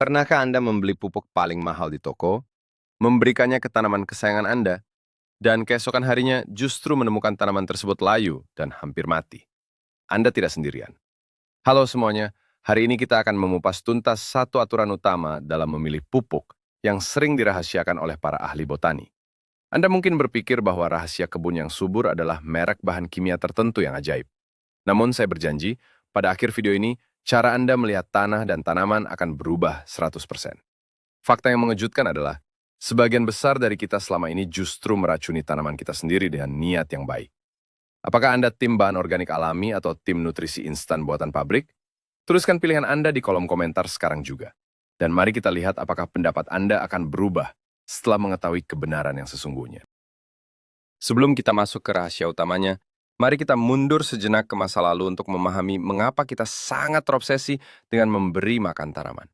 Pernahkah Anda membeli pupuk paling mahal di toko, memberikannya ke tanaman kesayangan Anda, dan keesokan harinya justru menemukan tanaman tersebut layu dan hampir mati? Anda tidak sendirian. Halo semuanya, hari ini kita akan mengupas tuntas satu aturan utama dalam memilih pupuk yang sering dirahasiakan oleh para ahli botani. Anda mungkin berpikir bahwa rahasia kebun yang subur adalah merek bahan kimia tertentu yang ajaib. Namun saya berjanji, pada akhir video ini, cara Anda melihat tanah dan tanaman akan berubah 100%. Fakta yang mengejutkan adalah, sebagian besar dari kita selama ini justru meracuni tanaman kita sendiri dengan niat yang baik. Apakah Anda tim bahan organik alami atau tim nutrisi instan buatan pabrik? Tuliskan pilihan Anda di kolom komentar sekarang juga. Dan mari kita lihat apakah pendapat Anda akan berubah setelah mengetahui kebenaran yang sesungguhnya. Sebelum kita masuk ke rahasia utamanya, mari kita mundur sejenak ke masa lalu untuk memahami mengapa kita sangat terobsesi dengan memberi makan tanaman.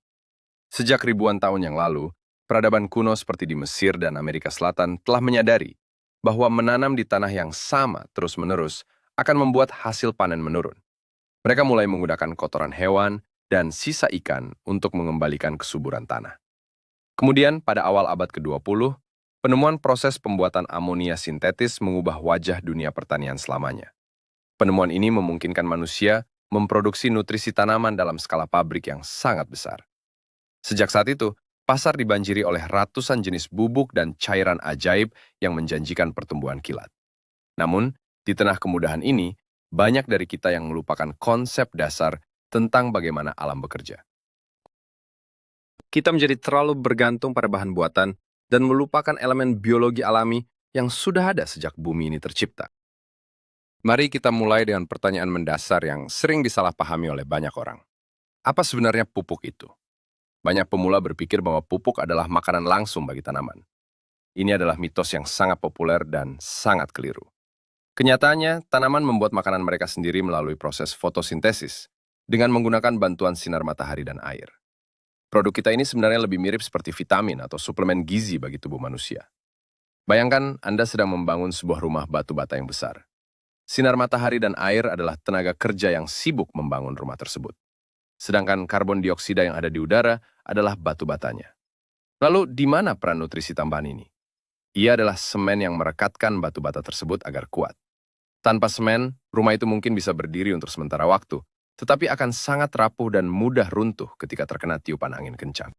Sejak ribuan tahun yang lalu, peradaban kuno seperti di Mesir dan Amerika Selatan telah menyadari bahwa menanam di tanah yang sama terus-menerus akan membuat hasil panen menurun. Mereka mulai menggunakan kotoran hewan dan sisa ikan untuk mengembalikan kesuburan tanah. Kemudian, pada awal abad ke-20, penemuan proses pembuatan amonia sintetis mengubah wajah dunia pertanian selamanya. Penemuan ini memungkinkan manusia memproduksi nutrisi tanaman dalam skala pabrik yang sangat besar. Sejak saat itu, pasar dibanjiri oleh ratusan jenis bubuk dan cairan ajaib yang menjanjikan pertumbuhan kilat. Namun, di tengah kemudahan ini, banyak dari kita yang melupakan konsep dasar tentang bagaimana alam bekerja. Kita menjadi terlalu bergantung pada bahan buatan dan melupakan elemen biologi alami yang sudah ada sejak bumi ini tercipta. Mari kita mulai dengan pertanyaan mendasar yang sering disalahpahami oleh banyak orang. Apa sebenarnya pupuk itu? Banyak pemula berpikir bahwa pupuk adalah makanan langsung bagi tanaman. Ini adalah mitos yang sangat populer dan sangat keliru. Kenyataannya, tanaman membuat makanan mereka sendiri melalui proses fotosintesis dengan menggunakan bantuan sinar matahari dan air. Produk kita ini sebenarnya lebih mirip seperti vitamin atau suplemen gizi bagi tubuh manusia. Bayangkan Anda sedang membangun sebuah rumah batu bata yang besar. Sinar matahari dan air adalah tenaga kerja yang sibuk membangun rumah tersebut. Sedangkan karbon dioksida yang ada di udara adalah batu batanya. Lalu, di mana peran nutrisi tambahan ini? Ia adalah semen yang merekatkan batu bata tersebut agar kuat. Tanpa semen, rumah itu mungkin bisa berdiri untuk sementara waktu, tetapi akan sangat rapuh dan mudah runtuh ketika terkena tiupan angin kencang.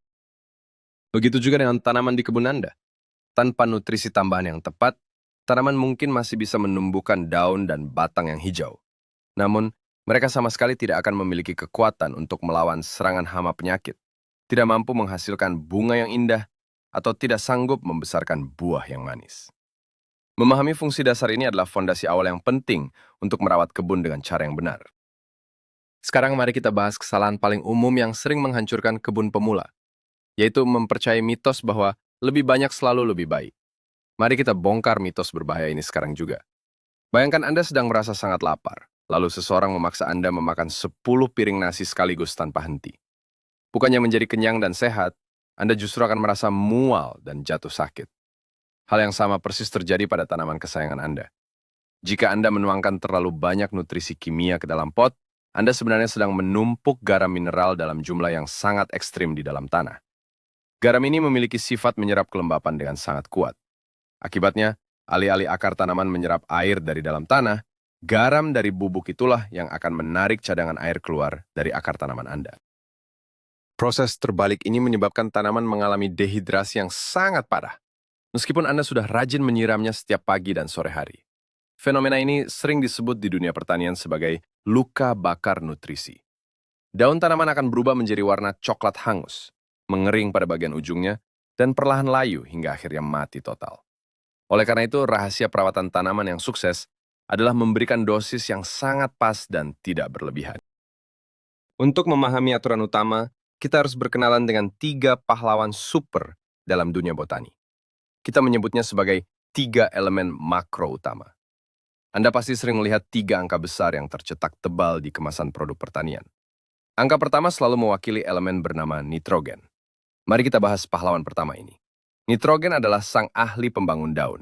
Begitu juga dengan tanaman di kebun Anda. Tanpa nutrisi tambahan yang tepat, tanaman mungkin masih bisa menumbuhkan daun dan batang yang hijau. Namun, mereka sama sekali tidak akan memiliki kekuatan untuk melawan serangan hama penyakit, tidak mampu menghasilkan bunga yang indah, atau tidak sanggup membesarkan buah yang manis. Memahami fungsi dasar ini adalah fondasi awal yang penting untuk merawat kebun dengan cara yang benar. Sekarang mari kita bahas kesalahan paling umum yang sering menghancurkan kebun pemula, yaitu mempercayai mitos bahwa lebih banyak selalu lebih baik. Mari kita bongkar mitos berbahaya ini sekarang juga. Bayangkan Anda sedang merasa sangat lapar, lalu seseorang memaksa Anda memakan 10 piring nasi sekaligus tanpa henti. Bukannya menjadi kenyang dan sehat, Anda justru akan merasa mual dan jatuh sakit. Hal yang sama persis terjadi pada tanaman kesayangan Anda. Jika Anda menuangkan terlalu banyak nutrisi kimia ke dalam pot, Anda sebenarnya sedang menumpuk garam mineral dalam jumlah yang sangat ekstrim di dalam tanah. Garam ini memiliki sifat menyerap kelembapan dengan sangat kuat. Akibatnya, alih-alih akar tanaman menyerap air dari dalam tanah, garam dari bubuk itulah yang akan menarik cadangan air keluar dari akar tanaman Anda. Proses terbalik ini menyebabkan tanaman mengalami dehidrasi yang sangat parah, meskipun Anda sudah rajin menyiramnya setiap pagi dan sore hari. Fenomena ini sering disebut di dunia pertanian sebagai luka bakar nutrisi. Daun tanaman akan berubah menjadi warna coklat hangus, mengering pada bagian ujungnya, dan perlahan layu hingga akhirnya mati total. Oleh karena itu, rahasia perawatan tanaman yang sukses adalah memberikan dosis yang sangat pas dan tidak berlebihan. Untuk memahami aturan utama, kita harus berkenalan dengan 3 pahlawan super dalam dunia botani. Kita menyebutnya sebagai 3 elemen makro utama. Anda pasti sering melihat 3 angka besar yang tercetak tebal di kemasan produk pertanian. Angka pertama selalu mewakili elemen bernama nitrogen. Mari kita bahas pahlawan pertama ini. Nitrogen adalah sang ahli pembangun daun.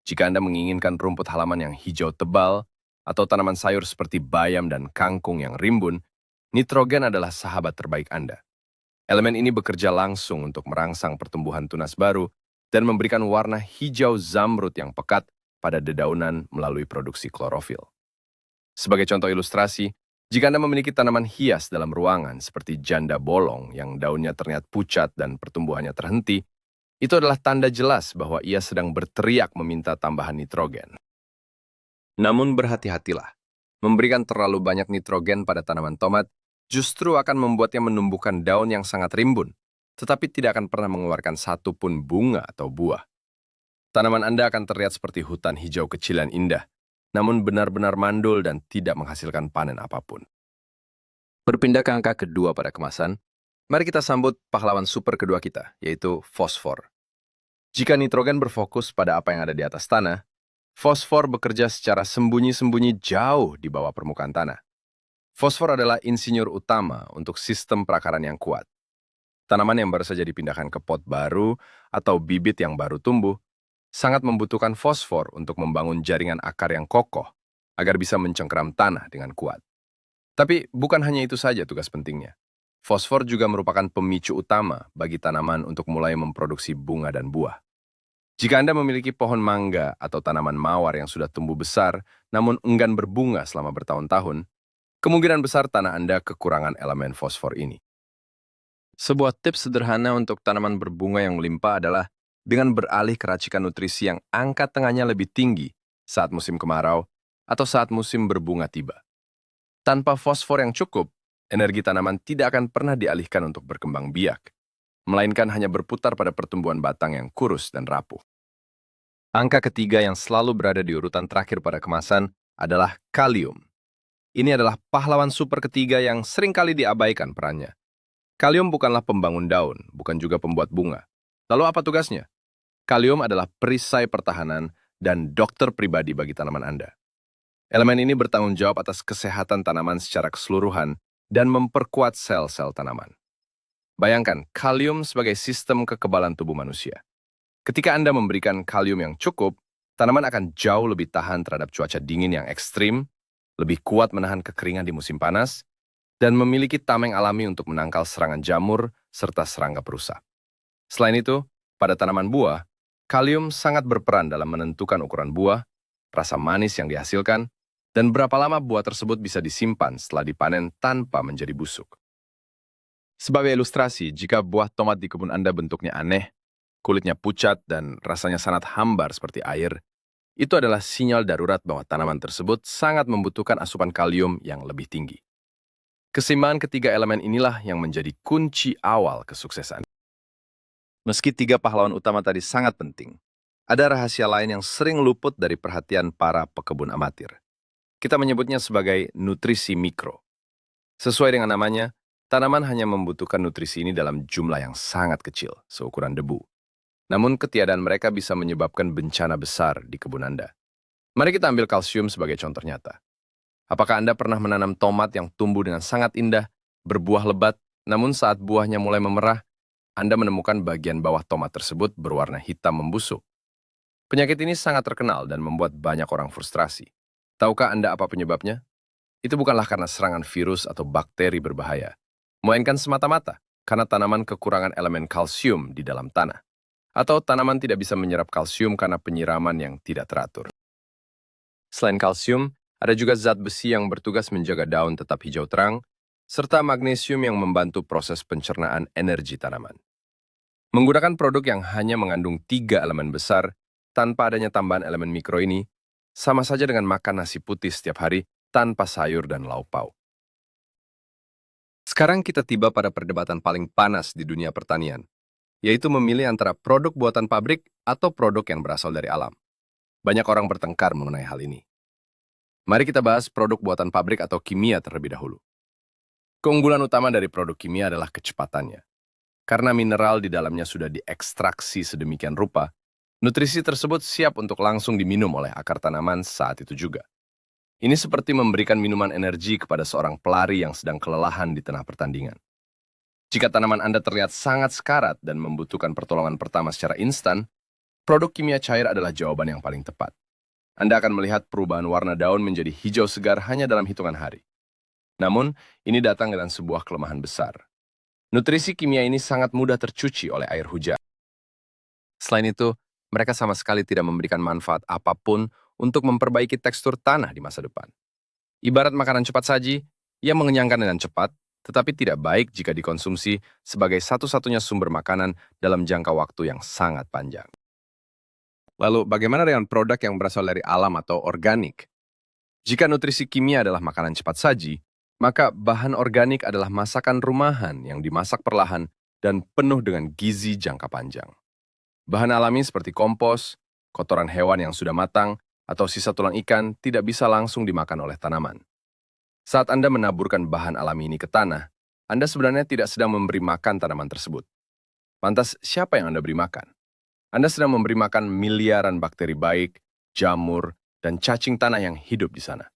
Jika Anda menginginkan rumput halaman yang hijau tebal atau tanaman sayur seperti bayam dan kangkung yang rimbun, nitrogen adalah sahabat terbaik Anda. Elemen ini bekerja langsung untuk merangsang pertumbuhan tunas baru dan memberikan warna hijau zamrud yang pekat pada dedaunan melalui produksi klorofil. Sebagai contoh ilustrasi, jika Anda memiliki tanaman hias dalam ruangan seperti janda bolong yang daunnya terlihat pucat dan pertumbuhannya terhenti, itu adalah tanda jelas bahwa ia sedang berteriak meminta tambahan nitrogen. Namun berhati-hatilah, memberikan terlalu banyak nitrogen pada tanaman tomat justru akan membuatnya menumbuhkan daun yang sangat rimbun, tetapi tidak akan pernah mengeluarkan satu pun bunga atau buah. Tanaman Anda akan terlihat seperti hutan hijau kecil yang indah, namun benar-benar mandul dan tidak menghasilkan panen apapun. Berpindah ke angka kedua pada kemasan, mari kita sambut pahlawan super kedua kita, yaitu fosfor. Jika nitrogen berfokus pada apa yang ada di atas tanah, fosfor bekerja secara sembunyi-sembunyi jauh di bawah permukaan tanah. Fosfor adalah insinyur utama untuk sistem perakaran yang kuat. Tanaman yang baru saja dipindahkan ke pot baru atau bibit yang baru tumbuh sangat membutuhkan fosfor untuk membangun jaringan akar yang kokoh agar bisa mencengkeram tanah dengan kuat. Tapi bukan hanya itu saja tugas pentingnya. Fosfor juga merupakan pemicu utama bagi tanaman untuk mulai memproduksi bunga dan buah. Jika Anda memiliki pohon mangga atau tanaman mawar yang sudah tumbuh besar namun enggan berbunga selama bertahun-tahun, kemungkinan besar tanah Anda kekurangan elemen fosfor ini. Sebuah tips sederhana untuk tanaman berbunga yang melimpah adalah dengan beralih ke racikan nutrisi yang angka tengahnya lebih tinggi saat musim kemarau atau saat musim berbunga tiba. Tanpa fosfor yang cukup, energi tanaman tidak akan pernah dialihkan untuk berkembang biak, melainkan hanya berputar pada pertumbuhan batang yang kurus dan rapuh. Angka ketiga yang selalu berada di urutan terakhir pada kemasan adalah kalium. Ini adalah pahlawan super ketiga yang seringkali diabaikan perannya. Kalium bukanlah pembangun daun, bukan juga pembuat bunga. Lalu apa tugasnya? Kalium adalah perisai pertahanan dan dokter pribadi bagi tanaman Anda. Elemen ini bertanggung jawab atas kesehatan tanaman secara keseluruhan dan memperkuat sel-sel tanaman. Bayangkan kalium sebagai sistem kekebalan tubuh manusia. Ketika Anda memberikan kalium yang cukup, tanaman akan jauh lebih tahan terhadap cuaca dingin yang ekstrim, lebih kuat menahan kekeringan di musim panas, dan memiliki tameng alami untuk menangkal serangan jamur serta serangga perusak. Selain itu, pada tanaman buah, kalium sangat berperan dalam menentukan ukuran buah, rasa manis yang dihasilkan, dan berapa lama buah tersebut bisa disimpan setelah dipanen tanpa menjadi busuk. Sebagai ilustrasi, jika buah tomat di kebun Anda bentuknya aneh, kulitnya pucat, dan rasanya sangat hambar seperti air, itu adalah sinyal darurat bahwa tanaman tersebut sangat membutuhkan asupan kalium yang lebih tinggi. Keseimbangan ketiga elemen inilah yang menjadi kunci awal kesuksesan. Meski tiga pahlawan utama tadi sangat penting, ada rahasia lain yang sering luput dari perhatian para pekebun amatir. Kita menyebutnya sebagai nutrisi mikro. Sesuai dengan namanya, tanaman hanya membutuhkan nutrisi ini dalam jumlah yang sangat kecil, seukuran debu. Namun ketiadaan mereka bisa menyebabkan bencana besar di kebun Anda. Mari kita ambil kalsium sebagai contoh nyata. Apakah Anda pernah menanam tomat yang tumbuh dengan sangat indah, berbuah lebat, namun saat buahnya mulai memerah, Anda menemukan bagian bawah tomat tersebut berwarna hitam membusuk. Penyakit ini sangat terkenal dan membuat banyak orang frustrasi. Tahukah Anda apa penyebabnya? Itu bukanlah karena serangan virus atau bakteri berbahaya, melainkan semata-mata karena tanaman kekurangan elemen kalsium di dalam tanah. Atau tanaman tidak bisa menyerap kalsium karena penyiraman yang tidak teratur. Selain kalsium, ada juga zat besi yang bertugas menjaga daun tetap hijau terang, serta magnesium yang membantu proses pencernaan energi tanaman. Menggunakan produk yang hanya mengandung 3 elemen besar, tanpa adanya tambahan elemen mikro ini, sama saja dengan makan nasi putih setiap hari tanpa sayur dan lauk pauk. Sekarang kita tiba pada perdebatan paling panas di dunia pertanian, yaitu memilih antara produk buatan pabrik atau produk yang berasal dari alam. Banyak orang bertengkar mengenai hal ini. Mari kita bahas produk buatan pabrik atau kimia terlebih dahulu. Keunggulan utama dari produk kimia adalah kecepatannya. Karena mineral di dalamnya sudah diekstraksi sedemikian rupa, nutrisi tersebut siap untuk langsung diminum oleh akar tanaman saat itu juga. Ini seperti memberikan minuman energi kepada seorang pelari yang sedang kelelahan di tengah pertandingan. Jika tanaman Anda terlihat sangat sekarat dan membutuhkan pertolongan pertama secara instan, produk kimia cair adalah jawaban yang paling tepat. Anda akan melihat perubahan warna daun menjadi hijau segar hanya dalam hitungan hari. Namun, ini datang dengan sebuah kelemahan besar. Nutrisi kimia ini sangat mudah tercuci oleh air hujan. Selain itu, mereka sama sekali tidak memberikan manfaat apapun untuk memperbaiki tekstur tanah di masa depan. Ibarat makanan cepat saji, ia mengenyangkan dengan cepat, tetapi tidak baik jika dikonsumsi sebagai satu-satunya sumber makanan dalam jangka waktu yang sangat panjang. Lalu, bagaimana dengan produk yang berasal dari alam atau organik? Jika nutrisi kimia adalah makanan cepat saji, maka bahan organik adalah masakan rumahan yang dimasak perlahan dan penuh dengan gizi jangka panjang. Bahan alami seperti kompos, kotoran hewan yang sudah matang, atau sisa tulang ikan tidak bisa langsung dimakan oleh tanaman. Saat Anda menaburkan bahan alami ini ke tanah, Anda sebenarnya tidak sedang memberi makan tanaman tersebut. Lantas, siapa yang Anda beri makan? Anda sedang memberi makan miliaran bakteri baik, jamur, dan cacing tanah yang hidup di sana.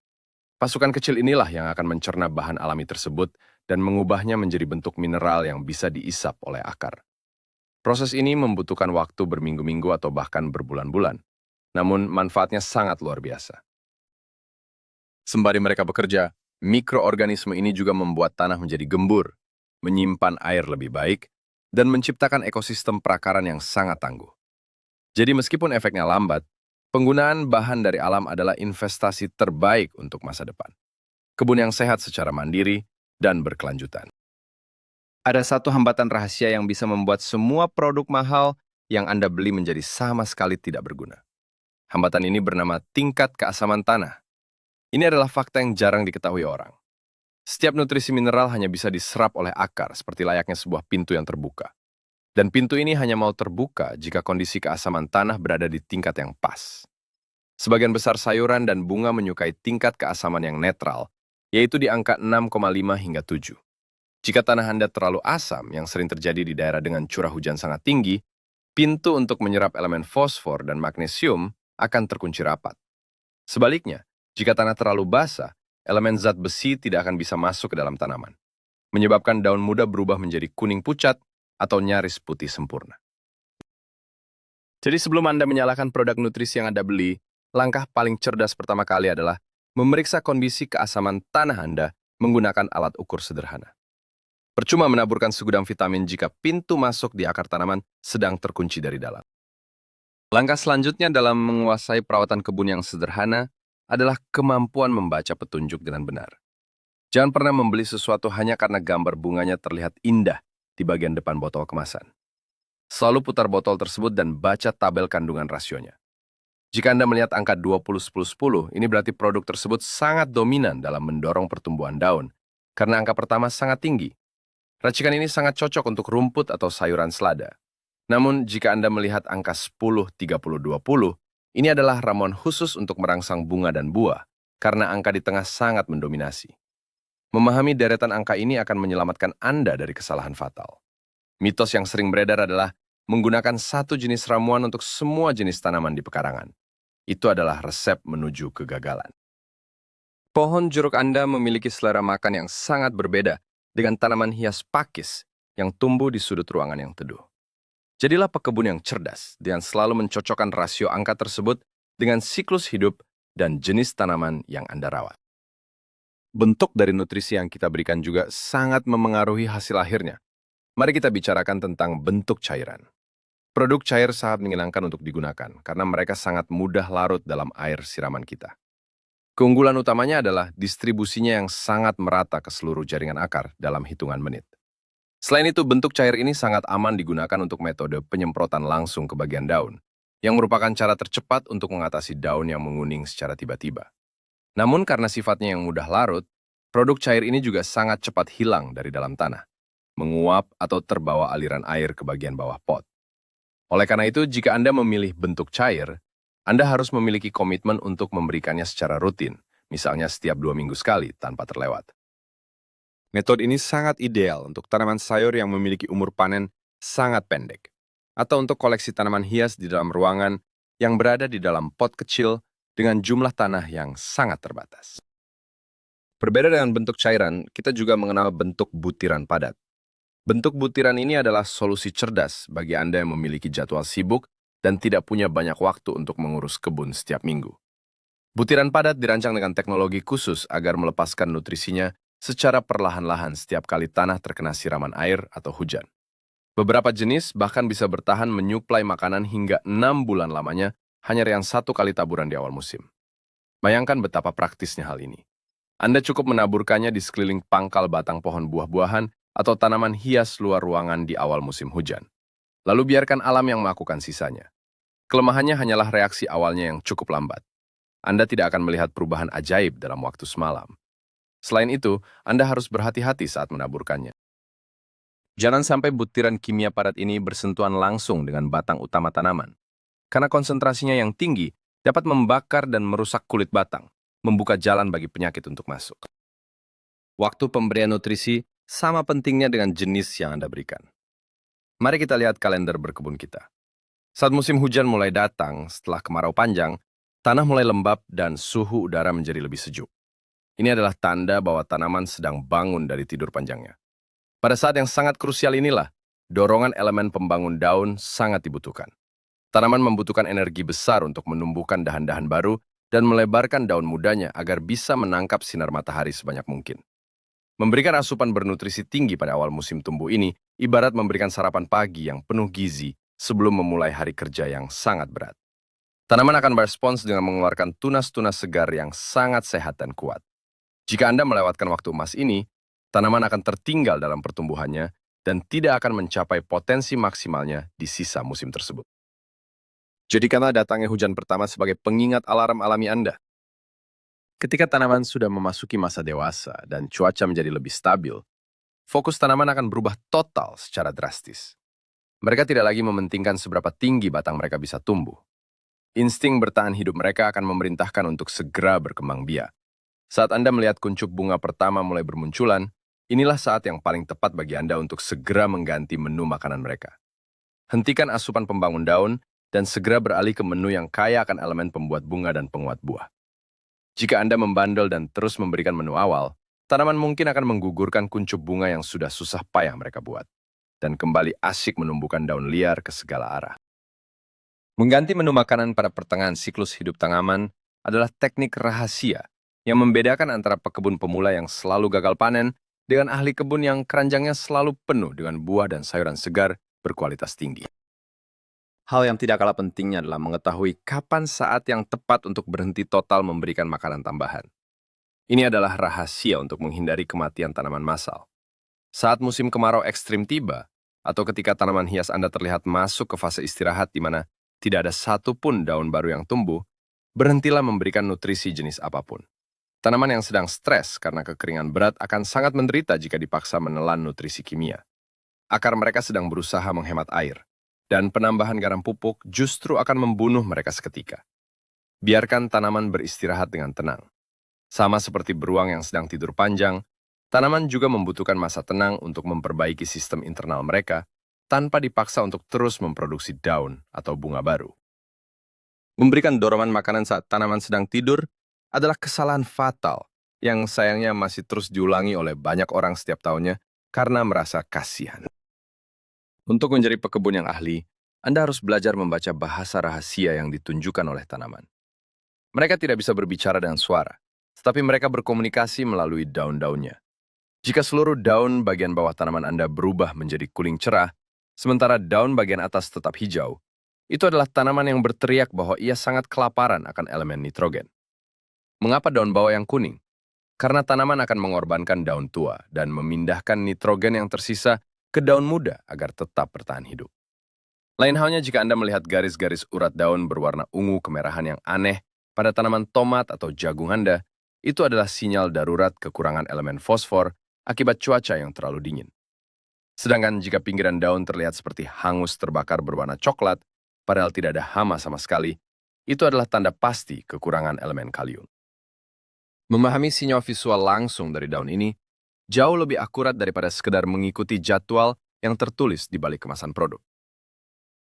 Pasukan kecil inilah yang akan mencerna bahan alami tersebut dan mengubahnya menjadi bentuk mineral yang bisa diisap oleh akar. Proses ini membutuhkan waktu berminggu-minggu atau bahkan berbulan-bulan. Namun, manfaatnya sangat luar biasa. Sembari mereka bekerja, mikroorganisme ini juga membuat tanah menjadi gembur, menyimpan air lebih baik, dan menciptakan ekosistem perakaran yang sangat tangguh. Jadi meskipun efeknya lambat, penggunaan bahan dari alam adalah investasi terbaik untuk masa depan. Kebun yang sehat secara mandiri dan berkelanjutan. Ada satu hambatan rahasia yang bisa membuat semua produk mahal yang Anda beli menjadi sama sekali tidak berguna. Hambatan ini bernama tingkat keasaman tanah. Ini adalah fakta yang jarang diketahui orang. Setiap nutrisi mineral hanya bisa diserap oleh akar seperti layaknya sebuah pintu yang terbuka. Dan pintu ini hanya mau terbuka jika kondisi keasaman tanah berada di tingkat yang pas. Sebagian besar sayuran dan bunga menyukai tingkat keasaman yang netral, yaitu di angka 6,5 hingga 7. Jika tanah Anda terlalu asam, yang sering terjadi di daerah dengan curah hujan sangat tinggi, pintu untuk menyerap elemen fosfor dan magnesium akan terkunci rapat. Sebaliknya, jika tanah terlalu basah, elemen zat besi tidak akan bisa masuk ke dalam tanaman, menyebabkan daun muda berubah menjadi kuning pucat atau nyaris putih sempurna. Jadi sebelum Anda menyalahkan produk nutrisi yang Anda beli, langkah paling cerdas pertama kali adalah memeriksa kondisi keasaman tanah Anda menggunakan alat ukur sederhana. Percuma menaburkan segudang vitamin jika pintu masuk di akar tanaman sedang terkunci dari dalam. Langkah selanjutnya dalam menguasai perawatan kebun yang sederhana adalah kemampuan membaca petunjuk dengan benar. Jangan pernah membeli sesuatu hanya karena gambar bunganya terlihat indah di bagian depan botol kemasan. Selalu putar botol tersebut dan baca tabel kandungan rasionya. Jika Anda melihat angka 20-10-10, ini berarti produk tersebut sangat dominan dalam mendorong pertumbuhan daun, karena angka pertama sangat tinggi. Racikan ini sangat cocok untuk rumput atau sayuran selada. Namun, jika Anda melihat angka 10-30-20, ini adalah ramuan khusus untuk merangsang bunga dan buah, karena angka di tengah sangat mendominasi. Memahami deretan angka ini akan menyelamatkan Anda dari kesalahan fatal. Mitos yang sering beredar adalah menggunakan satu jenis ramuan untuk semua jenis tanaman di pekarangan. Itu adalah resep menuju kegagalan. Pohon jeruk Anda memiliki selera makan yang sangat berbeda dengan tanaman hias pakis yang tumbuh di sudut ruangan yang teduh. Jadilah pekebun yang cerdas dengan selalu mencocokkan rasio angka tersebut dengan siklus hidup dan jenis tanaman yang Anda rawat. Bentuk dari nutrisi yang kita berikan juga sangat memengaruhi hasil akhirnya. Mari kita bicarakan tentang bentuk cairan. Produk cair sangat menyenangkan untuk digunakan karena mereka sangat mudah larut dalam air siraman kita. Keunggulan utamanya adalah distribusinya yang sangat merata ke seluruh jaringan akar dalam hitungan menit. Selain itu, bentuk cair ini sangat aman digunakan untuk metode penyemprotan langsung ke bagian daun, yang merupakan cara tercepat untuk mengatasi daun yang menguning secara tiba-tiba. Namun karena sifatnya yang mudah larut, produk cair ini juga sangat cepat hilang dari dalam tanah, menguap atau terbawa aliran air ke bagian bawah pot. Oleh karena itu, jika Anda memilih bentuk cair, Anda harus memiliki komitmen untuk memberikannya secara rutin, misalnya setiap 2 minggu sekali tanpa terlewat. Metode ini sangat ideal untuk tanaman sayur yang memiliki umur panen sangat pendek, atau untuk koleksi tanaman hias di dalam ruangan yang berada di dalam pot kecil dengan jumlah tanah yang sangat terbatas. Berbeda dengan bentuk cairan, kita juga mengenal bentuk butiran padat. Bentuk butiran ini adalah solusi cerdas bagi Anda yang memiliki jadwal sibuk dan tidak punya banyak waktu untuk mengurus kebun setiap minggu. Butiran padat dirancang dengan teknologi khusus agar melepaskan nutrisinya secara perlahan-lahan setiap kali tanah terkena siraman air atau hujan. Beberapa jenis bahkan bisa bertahan menyuplai makanan hingga 6 bulan lamanya hanya dengan satu kali taburan di awal musim. Bayangkan betapa praktisnya hal ini. Anda cukup menaburkannya di sekeliling pangkal batang pohon buah-buahan atau tanaman hias luar ruangan di awal musim hujan. Lalu biarkan alam yang melakukan sisanya. Kelemahannya hanyalah reaksi awalnya yang cukup lambat. Anda tidak akan melihat perubahan ajaib dalam waktu semalam. Selain itu, Anda harus berhati-hati saat menaburkannya. Jangan sampai butiran kimia padat ini bersentuhan langsung dengan batang utama tanaman. Karena konsentrasinya yang tinggi dapat membakar dan merusak kulit batang, membuka jalan bagi penyakit untuk masuk. Waktu pemberian nutrisi sama pentingnya dengan jenis yang Anda berikan. Mari kita lihat kalender berkebun kita. Saat musim hujan mulai datang setelah kemarau panjang, tanah mulai lembab dan suhu udara menjadi lebih sejuk. Ini adalah tanda bahwa tanaman sedang bangun dari tidur panjangnya. Pada saat yang sangat krusial inilah, dorongan elemen pembangun daun sangat dibutuhkan. Tanaman membutuhkan energi besar untuk menumbuhkan dahan-dahan baru dan melebarkan daun mudanya agar bisa menangkap sinar matahari sebanyak mungkin. Memberikan asupan bernutrisi tinggi pada awal musim tumbuh ini ibarat memberikan sarapan pagi yang penuh gizi sebelum memulai hari kerja yang sangat berat. Tanaman akan berespons dengan mengeluarkan tunas-tunas segar yang sangat sehat dan kuat. Jika Anda melewatkan waktu emas ini, tanaman akan tertinggal dalam pertumbuhannya dan tidak akan mencapai potensi maksimalnya di sisa musim tersebut. Jadikanlah datangnya hujan pertama sebagai pengingat alarm alami Anda. Ketika tanaman sudah memasuki masa dewasa dan cuaca menjadi lebih stabil, fokus tanaman akan berubah total secara drastis. Mereka tidak lagi mementingkan seberapa tinggi batang mereka bisa tumbuh. Insting bertahan hidup mereka akan memerintahkan untuk segera berkembang biak. Saat Anda melihat kuncup bunga pertama mulai bermunculan, inilah saat yang paling tepat bagi Anda untuk segera mengganti menu makanan mereka. Hentikan asupan pembangun daun dan segera beralih ke menu yang kaya akan elemen pembuat bunga dan penguat buah. Jika Anda membandel dan terus memberikan menu awal, tanaman mungkin akan menggugurkan kuncup bunga yang sudah susah payah mereka buat, dan kembali asyik menumbuhkan daun liar ke segala arah. Mengganti menu makanan pada pertengahan siklus hidup tanaman adalah teknik rahasia yang membedakan antara pekebun pemula yang selalu gagal panen dengan ahli kebun yang keranjangnya selalu penuh dengan buah dan sayuran segar berkualitas tinggi. Hal yang tidak kalah pentingnya adalah mengetahui kapan saat yang tepat untuk berhenti total memberikan makanan tambahan. Ini adalah rahasia untuk menghindari kematian tanaman massal. Saat musim kemarau ekstrim tiba, atau ketika tanaman hias Anda terlihat masuk ke fase istirahat di mana tidak ada satupun daun baru yang tumbuh, berhentilah memberikan nutrisi jenis apapun. Tanaman yang sedang stres karena kekeringan berat akan sangat menderita jika dipaksa menelan nutrisi kimia. Akar mereka sedang berusaha menghemat air, dan penambahan garam pupuk justru akan membunuh mereka seketika. Biarkan tanaman beristirahat dengan tenang. Sama seperti beruang yang sedang tidur panjang, tanaman juga membutuhkan masa tenang untuk memperbaiki sistem internal mereka tanpa dipaksa untuk terus memproduksi daun atau bunga baru. Memberikan dorongan makanan saat tanaman sedang tidur adalah kesalahan fatal yang sayangnya masih terus diulangi oleh banyak orang setiap tahunnya karena merasa kasihan. Untuk menjadi pekebun yang ahli, Anda harus belajar membaca bahasa rahasia yang ditunjukkan oleh tanaman. Mereka tidak bisa berbicara dengan suara, tetapi mereka berkomunikasi melalui daun-daunnya. Jika seluruh daun bagian bawah tanaman Anda berubah menjadi kuning cerah, sementara daun bagian atas tetap hijau, itu adalah tanaman yang berteriak bahwa ia sangat kelaparan akan elemen nitrogen. Mengapa daun bawah yang kuning? Karena tanaman akan mengorbankan daun tua dan memindahkan nitrogen yang tersisa ke daun muda agar tetap bertahan hidup. Lain halnya jika Anda melihat garis-garis urat daun berwarna ungu kemerahan yang aneh pada tanaman tomat atau jagung Anda, itu adalah sinyal darurat kekurangan elemen fosfor akibat cuaca yang terlalu dingin. Sedangkan jika pinggiran daun terlihat seperti hangus terbakar berwarna coklat, padahal tidak ada hama sama sekali, itu adalah tanda pasti kekurangan elemen kalium. Memahami sinyal visual langsung dari daun ini jauh lebih akurat daripada sekedar mengikuti jadwal yang tertulis di balik kemasan produk.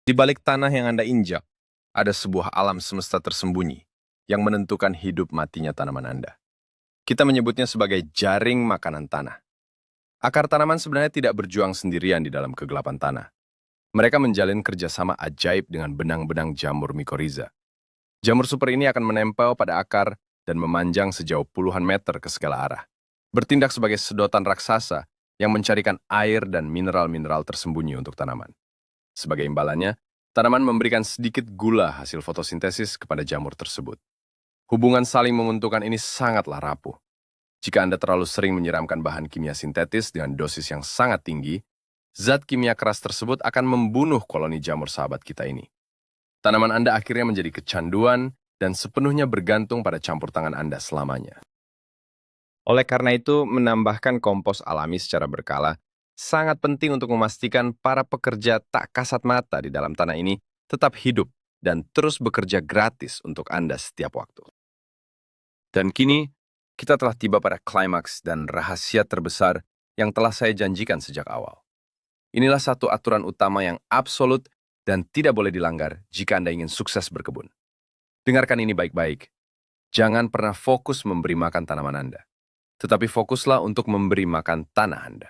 Di balik tanah yang Anda injak, ada sebuah alam semesta tersembunyi yang menentukan hidup matinya tanaman Anda. Kita menyebutnya sebagai jaring makanan tanah. Akar tanaman sebenarnya tidak berjuang sendirian di dalam kegelapan tanah. Mereka menjalin kerjasama ajaib dengan benang-benang jamur mikoriza. Jamur super ini akan menempel pada akar dan memanjang sejauh puluhan meter ke segala arah. bertindak sebagai sedotan raksasa yang mencarikan air dan mineral-mineral tersembunyi untuk tanaman. Sebagai imbalannya, tanaman memberikan sedikit gula hasil fotosintesis kepada jamur tersebut. Hubungan saling menguntungkan ini sangatlah rapuh. Jika Anda terlalu sering menyiramkan bahan kimia sintetis dengan dosis yang sangat tinggi, zat kimia keras tersebut akan membunuh koloni jamur sahabat kita ini. Tanaman Anda akhirnya menjadi kecanduan dan sepenuhnya bergantung pada campur tangan Anda selamanya. Oleh karena itu, menambahkan kompos alami secara berkala sangat penting untuk memastikan para pekerja tak kasat mata di dalam tanah ini tetap hidup dan terus bekerja gratis untuk Anda setiap waktu. Dan kini, kita telah tiba pada klimaks dan rahasia terbesar yang telah saya janjikan sejak awal. Inilah satu aturan utama yang absolut dan tidak boleh dilanggar jika Anda ingin sukses berkebun. Dengarkan ini baik-baik. Jangan pernah fokus memberi makan tanaman Anda, tetapi fokuslah untuk memberi makan tanah Anda.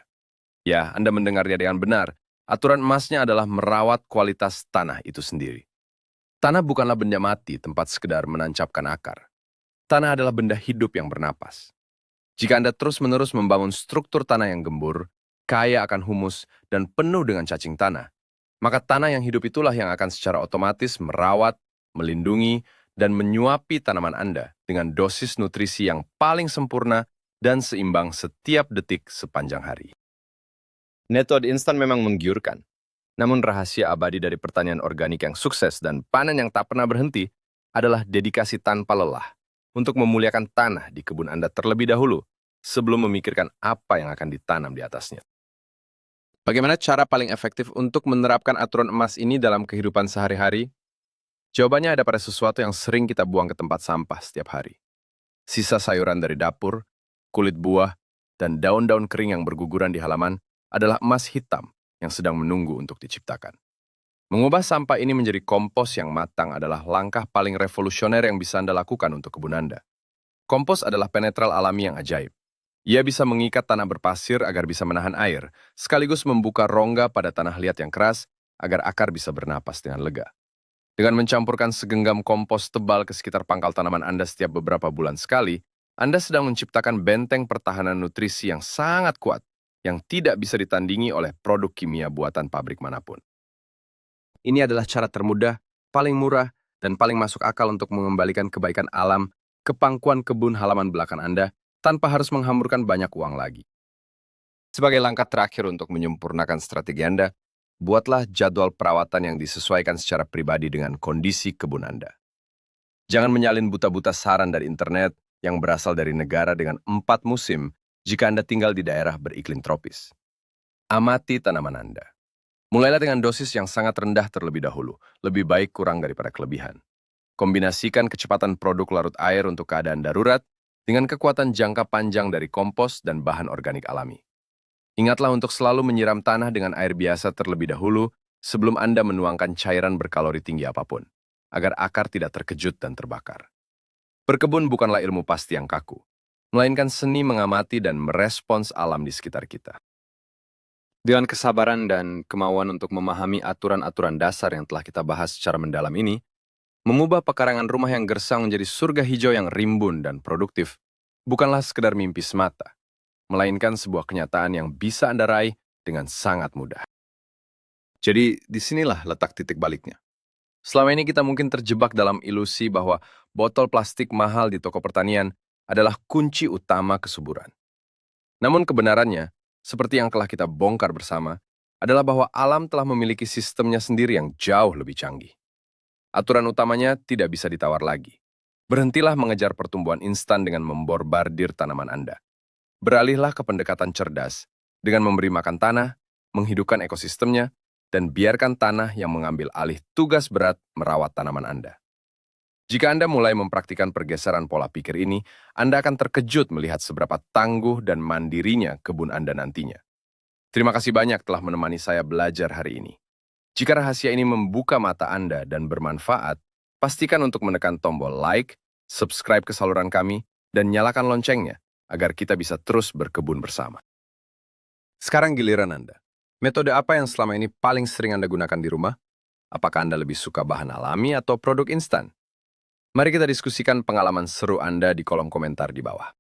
Ya, Anda mendengarnya dengan benar. Aturan emasnya adalah merawat kualitas tanah itu sendiri. Tanah bukanlah benda mati tempat sekedar menancapkan akar. Tanah adalah benda hidup yang bernapas. Jika Anda terus-menerus membangun struktur tanah yang gembur, kaya akan humus, dan penuh dengan cacing tanah, maka tanah yang hidup itulah yang akan secara otomatis merawat, melindungi, dan menyuapi tanaman Anda dengan dosis nutrisi yang paling sempurna dan seimbang setiap detik sepanjang hari. Metode instan memang menggiurkan, namun rahasia abadi dari pertanian organik yang sukses dan panen yang tak pernah berhenti adalah dedikasi tanpa lelah untuk memuliakan tanah di kebun Anda terlebih dahulu sebelum memikirkan apa yang akan ditanam di atasnya. Bagaimana cara paling efektif untuk menerapkan aturan emas ini dalam kehidupan sehari-hari? Jawabannya ada pada sesuatu yang sering kita buang ke tempat sampah setiap hari. Sisa sayuran dari dapur, kulit buah, dan daun-daun kering yang berguguran di halaman adalah emas hitam yang sedang menunggu untuk diciptakan. Mengubah sampah ini menjadi kompos yang matang adalah langkah paling revolusioner yang bisa Anda lakukan untuk kebun Anda. Kompos adalah penetral alami yang ajaib. Ia bisa mengikat tanah berpasir agar bisa menahan air, sekaligus membuka rongga pada tanah liat yang keras agar akar bisa bernapas dengan lega. Dengan mencampurkan segenggam kompos tebal ke sekitar pangkal tanaman Anda setiap beberapa bulan sekali, Anda sedang menciptakan benteng pertahanan nutrisi yang sangat kuat, yang tidak bisa ditandingi oleh produk kimia buatan pabrik manapun. Ini adalah cara termudah, paling murah, dan paling masuk akal untuk mengembalikan kebaikan alam ke pangkuan kebun halaman belakang Anda tanpa harus menghamburkan banyak uang lagi. Sebagai langkah terakhir untuk menyempurnakan strategi Anda, buatlah jadwal perawatan yang disesuaikan secara pribadi dengan kondisi kebun Anda. Jangan menyalin buta-buta saran dari internet yang berasal dari negara dengan 4 musim jika Anda tinggal di daerah beriklim tropis. Amati tanaman Anda. Mulailah dengan dosis yang sangat rendah terlebih dahulu, lebih baik kurang daripada kelebihan. Kombinasikan kecepatan produk larut air untuk keadaan darurat dengan kekuatan jangka panjang dari kompos dan bahan organik alami. Ingatlah untuk selalu menyiram tanah dengan air biasa terlebih dahulu sebelum Anda menuangkan cairan berkalori tinggi apapun, agar akar tidak terkejut dan terbakar. Berkebun bukanlah ilmu pasti yang kaku, melainkan seni mengamati dan merespons alam di sekitar kita. Dengan kesabaran dan kemauan untuk memahami aturan-aturan dasar yang telah kita bahas secara mendalam ini, mengubah pekarangan rumah yang gersang menjadi surga hijau yang rimbun dan produktif, bukanlah sekedar mimpi semata, melainkan sebuah kenyataan yang bisa Anda raih dengan sangat mudah. Jadi, disinilah letak titik baliknya. Selama ini kita mungkin terjebak dalam ilusi bahwa botol plastik mahal di toko pertanian adalah kunci utama kesuburan. Namun kebenarannya, seperti yang telah kita bongkar bersama, adalah bahwa alam telah memiliki sistemnya sendiri yang jauh lebih canggih. Aturan utamanya tidak bisa ditawar lagi. Berhentilah mengejar pertumbuhan instan dengan memborbardir tanaman Anda. Beralihlah ke pendekatan cerdas dengan memberi makan tanah, menghidupkan ekosistemnya, dan biarkan tanah yang mengambil alih tugas berat merawat tanaman Anda. Jika Anda mulai mempraktikkan pergeseran pola pikir ini, Anda akan terkejut melihat seberapa tangguh dan mandirinya kebun Anda nantinya. Terima kasih banyak telah menemani saya belajar hari ini. Jika rahasia ini membuka mata Anda dan bermanfaat, pastikan untuk menekan tombol like, subscribe ke saluran kami, dan nyalakan loncengnya agar kita bisa terus berkebun bersama. Sekarang giliran Anda. Metode apa yang selama ini paling sering Anda gunakan di rumah? Apakah Anda lebih suka bahan alami atau produk instan? Mari kita diskusikan pengalaman seru Anda di kolom komentar di bawah.